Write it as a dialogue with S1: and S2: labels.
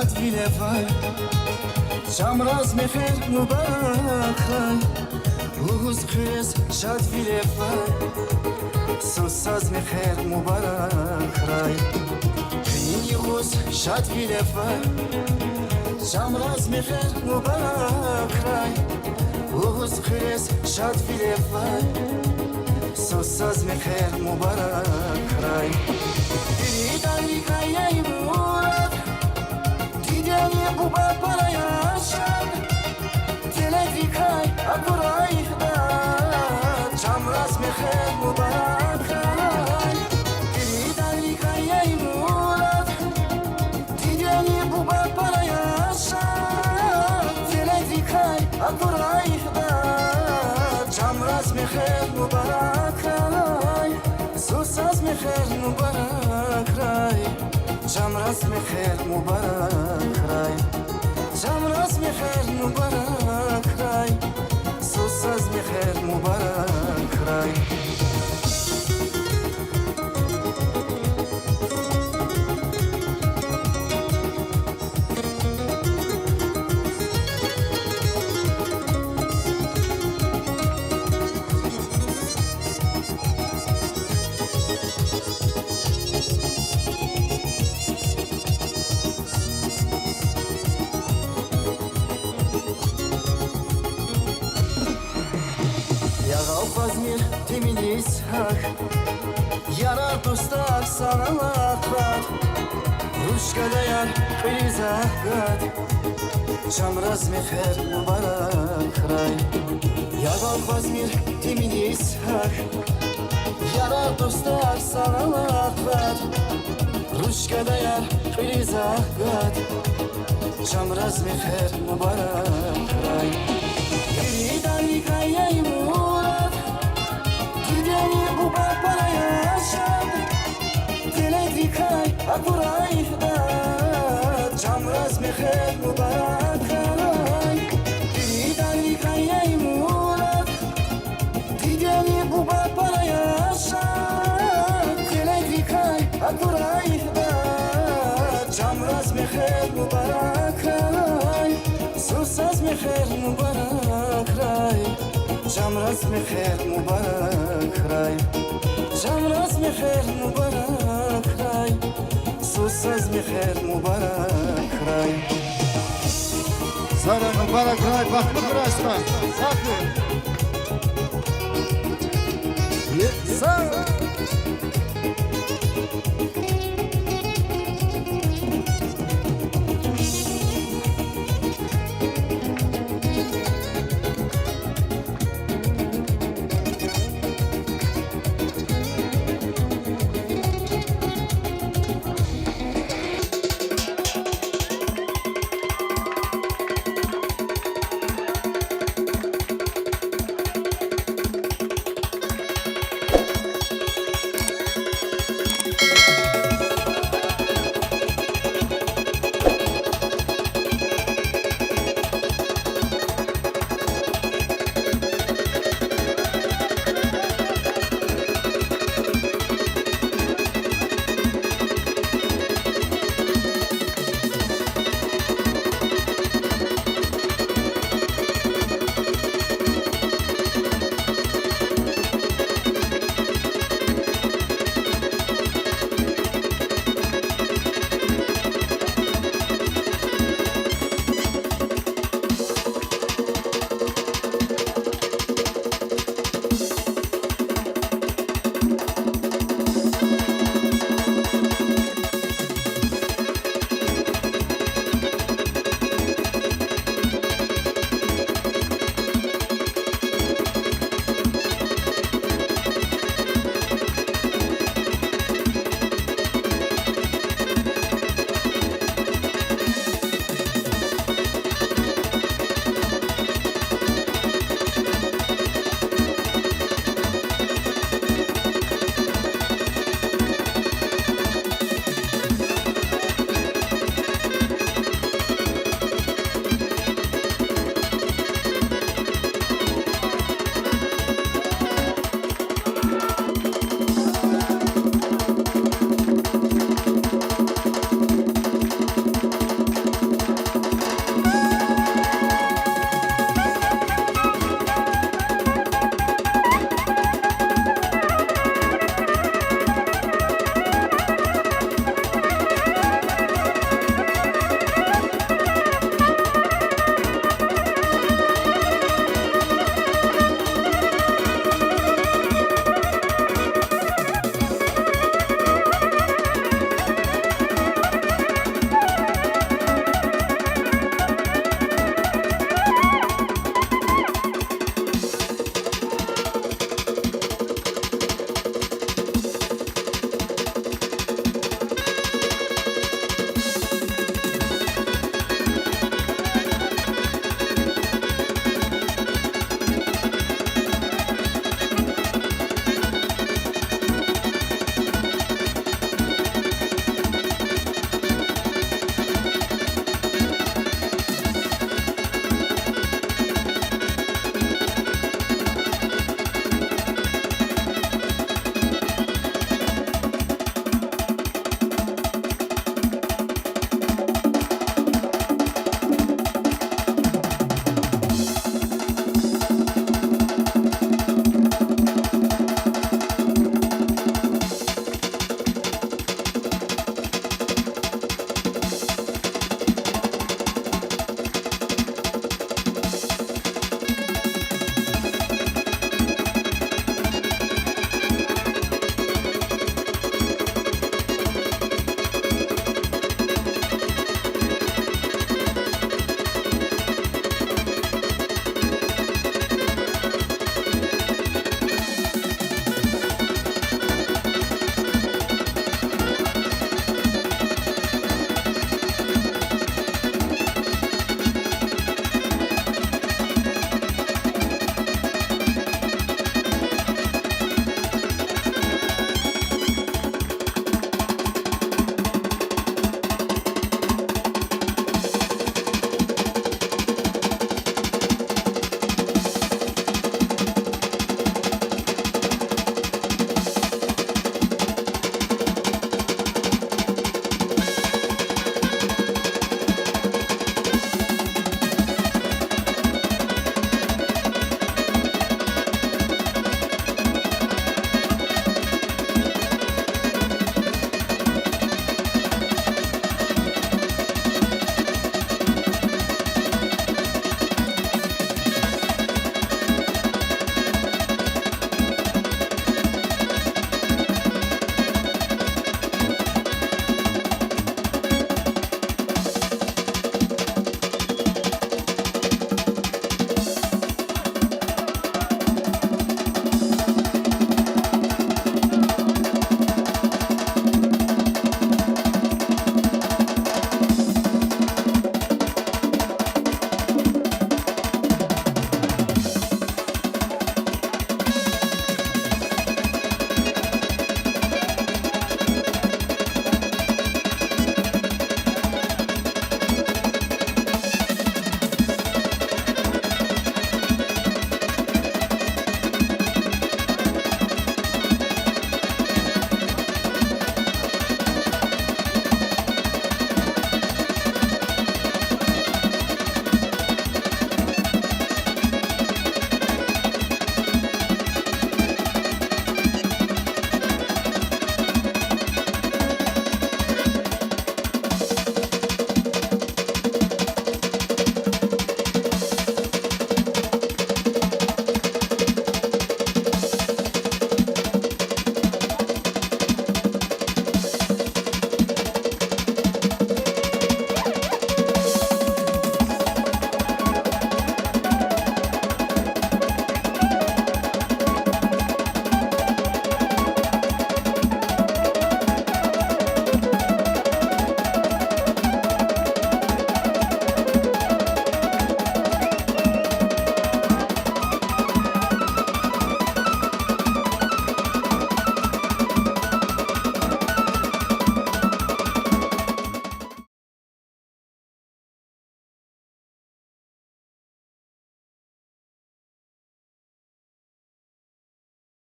S1: شاد ویله فای شامراز مخیر مبارک رای روز خیز شاد ویله فای سوساز مخیر مبارک رای خیلی روز شاد ویله فای شامراز مخیر مبارک رای روز خیز شاد ویله فای سوساز مخیر مبارک رای دیداری کایی مورد دیداری بوبا پرایشان تلفی کای اکورای خدا چامراز مخیر مبارک رای دیداری کایی مورد دیداری بوبا پرایشان تلفی کای اکورای خدا چامراز مخیر مبارک رای سوساز مخیر مبارک رای چامراز مخیر مبارک رای چامراز مخیر مبارک رای سوساز مخیر مبارک رای Fazmir teminis hak Yarar dostlar sağlamlar Ruşka dayar krizahkat Çamraz meher mübarek ray Yarar fazmir teminis hak Yarar dostlar sağlamlar Ruşka dayar krizahkat Çamraz meher mübarek ray Giridani kayayım بوبا پرایشان تلفی کای اکورای خدا چامراز مخیر مبارک رای دیداری کایی مورد دیداری بوبا پرایشان تلفی کای اکورای خدا چامراز مخیر مبارک رای سوساز مخیر مبارک رای چامراز مخیر مبارک رای چامراز مخیر مبارک رای سوساز مخیر مبارک رای
S2: سال مبارک رای بخت برستان ساکن